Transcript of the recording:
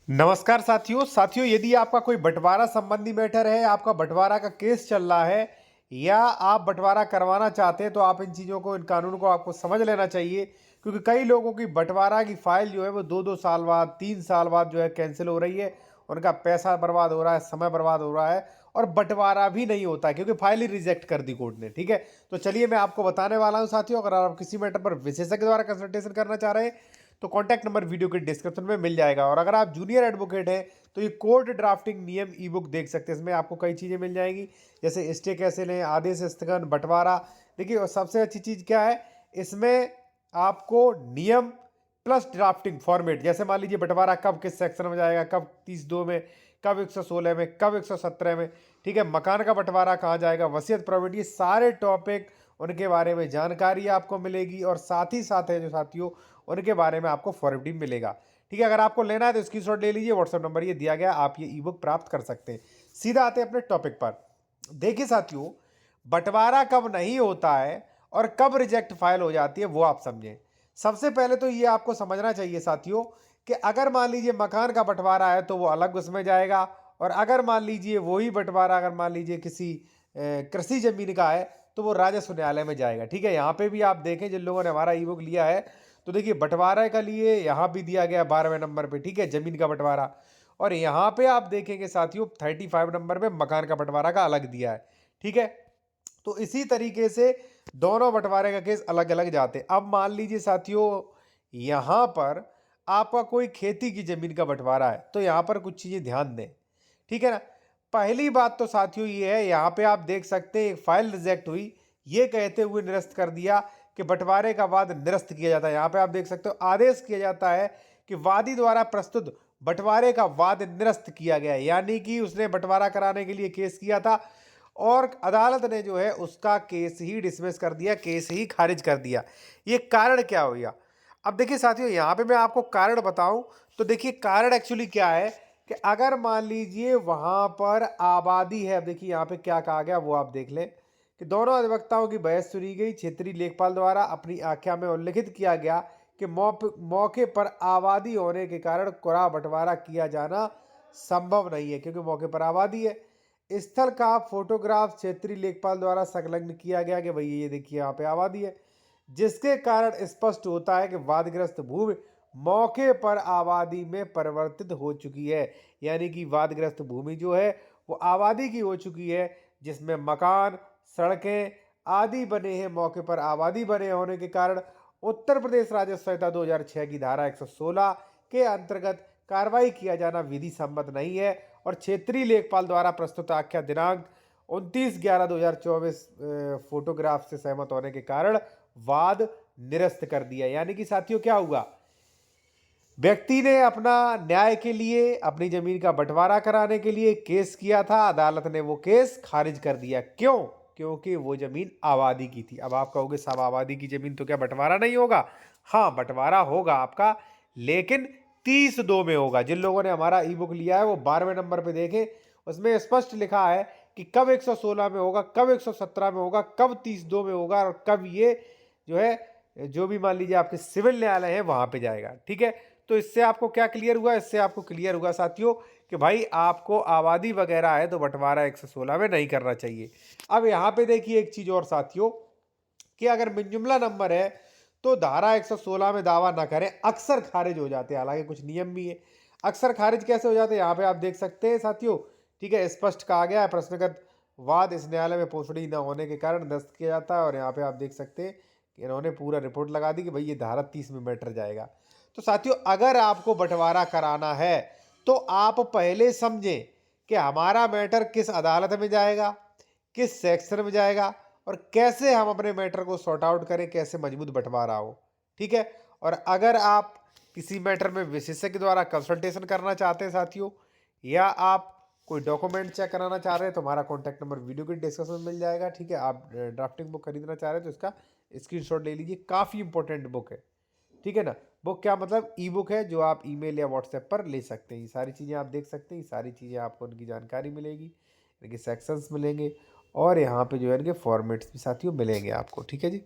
नमस्कार साथियों यदि आपका कोई बंटवारा संबंधी मैटर है, आपका बंटवारा का केस चल रहा है या आप बंटवारा करवाना चाहते हैं, तो आप इन चीज़ों को, इन कानूनों को आपको समझ लेना चाहिए। क्योंकि कई लोगों की बंटवारा की फाइल जो है वो 2-2 साल बाद, 3 साल बाद जो है कैंसिल हो रही है। उनका पैसा बर्बाद हो रहा है, समय बर्बाद हो रहा है और बंटवारा भी नहीं होता है क्योंकि फाइल ही रिजेक्ट कर दी कोर्ट ने। ठीक है, तो चलिए मैं आपको बताने वाला हूँ साथियों। अगर आप किसी मैटर पर विशेषज्ञ द्वारा कंसल्टेशन करना चाह रहे हैं तो कॉन्टैक्ट नंबर वीडियो के डिस्क्रिप्शन में मिल जाएगा। और अगर आप जूनियर एडवोकेट हैं तो ये कोर्ट ड्राफ्टिंग नियम ई बुक देख सकते हैं। इसमें आपको कई चीज़ें मिल जाएंगी, जैसे स्टे कैसे लें, आदेश स्थगन, बंटवारा। देखिए, और सबसे अच्छी चीज़ क्या है इसमें, आपको नियम प्लस ड्राफ्टिंग फॉर्मेट, जैसे मान लीजिए बंटवारा कब किस सेक्शन में जाएगा, कब 30(2) में, कब 116 में, कब 117 में। ठीक है, मकान का बंटवारा कहाँ जाएगा, वसीयत प्रॉपर्टी, सारे टॉपिक उनके बारे में जानकारी आपको मिलेगी। और साथ ही साथ है जो साथियों, उनके बारे में आपको फॉर्म भी मिलेगा। ठीक है, अगर आपको लेना है तो स्क्रीनशॉट ले लीजिए, व्हाट्सएप नंबर ये दिया गया, आप ये ई बुक प्राप्त कर सकते हैं। सीधा आते हैं अपने टॉपिक पर। देखिए साथियों, बंटवारा कब नहीं होता है और कब रिजेक्ट फाइल हो जाती है वो आप समझें। सबसे पहले तो ये आपको समझना चाहिए साथियों कि अगर मान लीजिए मकान का बंटवारा है तो वो अलग उसमें जाएगा, और अगर मान लीजिए वही बंटवारा अगर मान लीजिए किसी कृषि जमीन का है तो वो राजस्व न्यायालय में जाएगा। ठीक है, यहाँ पे भी आप देखें जिन लोगों ने हमारा ई बुक लिया है, तो देखिए बंटवारे के लिए यहाँ भी दिया गया 12वें नंबर पे। ठीक है, जमीन का बंटवारा। और यहाँ पे आप देखेंगे साथियों 35 नंबर पे मकान का बंटवारा का अलग दिया है। ठीक है, तो इसी तरीके से दोनों बंटवारे का केस अलग अलग जाते हैं। अब मान लीजिए साथियों, यहाँ पर आपका कोई खेती की जमीन का बंटवारा है तो यहाँ पर कुछ चीजें ध्यान दें। ठीक है ना। पहली बात तो साथियों ये है, यहाँ पे आप देख सकते हैं एक फाइल रिजेक्ट हुई, ये कहते हुए निरस्त कर दिया कि बंटवारे का वाद निरस्त किया जाता है। यहाँ पे आप देख सकते हो आदेश किया जाता है कि वादी द्वारा प्रस्तुत बंटवारे का वाद निरस्त किया गया है। यानी कि उसने बंटवारा कराने के लिए केस किया था और अदालत ने जो है उसका केस ही डिसमिस कर दिया, केस ही खारिज कर दिया। ये कारण क्या हो गया। अब देखिए साथियों, यहाँ पे मैं आपको कारण बताऊं तो देखिए कारण एक्चुअली क्या है कि अगर मान लीजिए वहां पर आबादी है। अब देखिए यहाँ पे क्या कहा गया वो आप देख लें कि दोनों अधिवक्ताओं की बहस सुनी गई। क्षेत्रीय लेखपाल द्वारा अपनी आख्या में उल्लिखित किया गया कि मौके पर आबादी होने के कारण कुरा बंटवारा किया जाना संभव नहीं है, क्योंकि मौके पर आबादी है। स्थल का फोटोग्राफ क्षेत्रीय लेखपाल द्वारा संलग्न किया गया कि भई ये देखिए यहाँ पे आबादी है, जिसके कारण स्पष्ट होता है कि वादग्रस्त भूमि मौके पर आबादी में परिवर्तित हो चुकी है। यानी कि वादग्रस्त भूमि जो है वो आबादी की हो चुकी है, जिसमें मकान, सड़कें आदि बने हैं। मौके पर आबादी बने होने के कारण उत्तर प्रदेश राजस्व संहिता 2006 की धारा 116 के अंतर्गत कार्रवाई किया जाना विधि सम्मत नहीं है। और क्षेत्रीय लेखपाल द्वारा प्रस्तुत आख्या दिनांक 29/11/2024 फोटोग्राफ से सहमत होने के कारण वाद निरस्त कर दिया। यानी कि साथियों क्या हुआ, व्यक्ति ने अपना न्याय के लिए, अपनी जमीन का बंटवारा कराने के लिए केस किया था, अदालत ने वो केस खारिज कर दिया। क्यों? क्योंकि वो जमीन आबादी की थी। अब आप कहोगे साहब आबादी की जमीन तो क्या बंटवारा नहीं होगा? हाँ, बंटवारा होगा आपका, लेकिन 30(2) में होगा। जिन लोगों ने हमारा ई बुक लिया है वो 12वें नंबर पे देखें, उसमें स्पष्ट लिखा है कि कब 116 में होगा, कब 117 में होगा, कब 30(2) में होगा और कब ये जो है, जो भी मान लीजिए आपके सिविल न्यायालय है वहां पे जाएगा। ठीक है, तो इससे आपको क्या क्लियर हुआ? इससे आपको क्लियर हुआ साथियों कि भाई आपको आबादी वगैरह है तो बंटवारा 116 में नहीं करना चाहिए। अब यहाँ पे देखिए एक चीज और साथियों, कि अगर मिनजुमला नंबर है तो धारा 116 में दावा ना करें, अक्सर खारिज हो जाते हैं। हालांकि कुछ नियम भी है, अक्सर खारिज कैसे हो जाते हैं यहाँ पे आप देख सकते हैं साथियों। ठीक है, स्पष्ट कहा गया है प्रश्नगत वाद इस न्यायालय में पोषणी न होने के कारण निरस्त किया जाता है। और यहाँ पे आप देख सकते हैं कि इन्होंने पूरा रिपोर्ट लगा दी कि भाई ये धारा 30 में मैटर जाएगा। तो साथियों, अगर आपको बंटवारा कराना है तो आप पहले समझें कि हमारा मैटर किस अदालत में जाएगा, किस सेक्शन में जाएगा और कैसे हम अपने मैटर को सॉर्ट आउट करें, कैसे मजबूत बंटवारा हो। ठीक है, और अगर आप किसी मैटर में विशेषज्ञ द्वारा कंसल्टेशन करना चाहते हैं साथियों, या आप कोई डॉक्यूमेंट चेक कराना चाह रहे हैं तो हमारा कॉन्टैक्ट नंबर वीडियो के डिस्क्रिप्शन में मिल जाएगा। ठीक है, आप ड्राफ्टिंग बुक खरीदना चाह रहे हैं तो इसका स्क्रीनशॉट ले लीजिए, काफ़ी इंपॉर्टेंट बुक है। ठीक है ना। बुक क्या मतलब, ई बुक है जो आप ईमेल या व्हाट्सएप पर ले सकते हैं। ये सारी चीज़ें आप देख सकते हैं, ये सारी चीज़ें आपको उनकी जानकारी मिलेगी, इनके सेक्शंस मिलेंगे और यहाँ पे जो है इनके फॉर्मेट्स भी साथियों मिलेंगे आपको। ठीक है जी।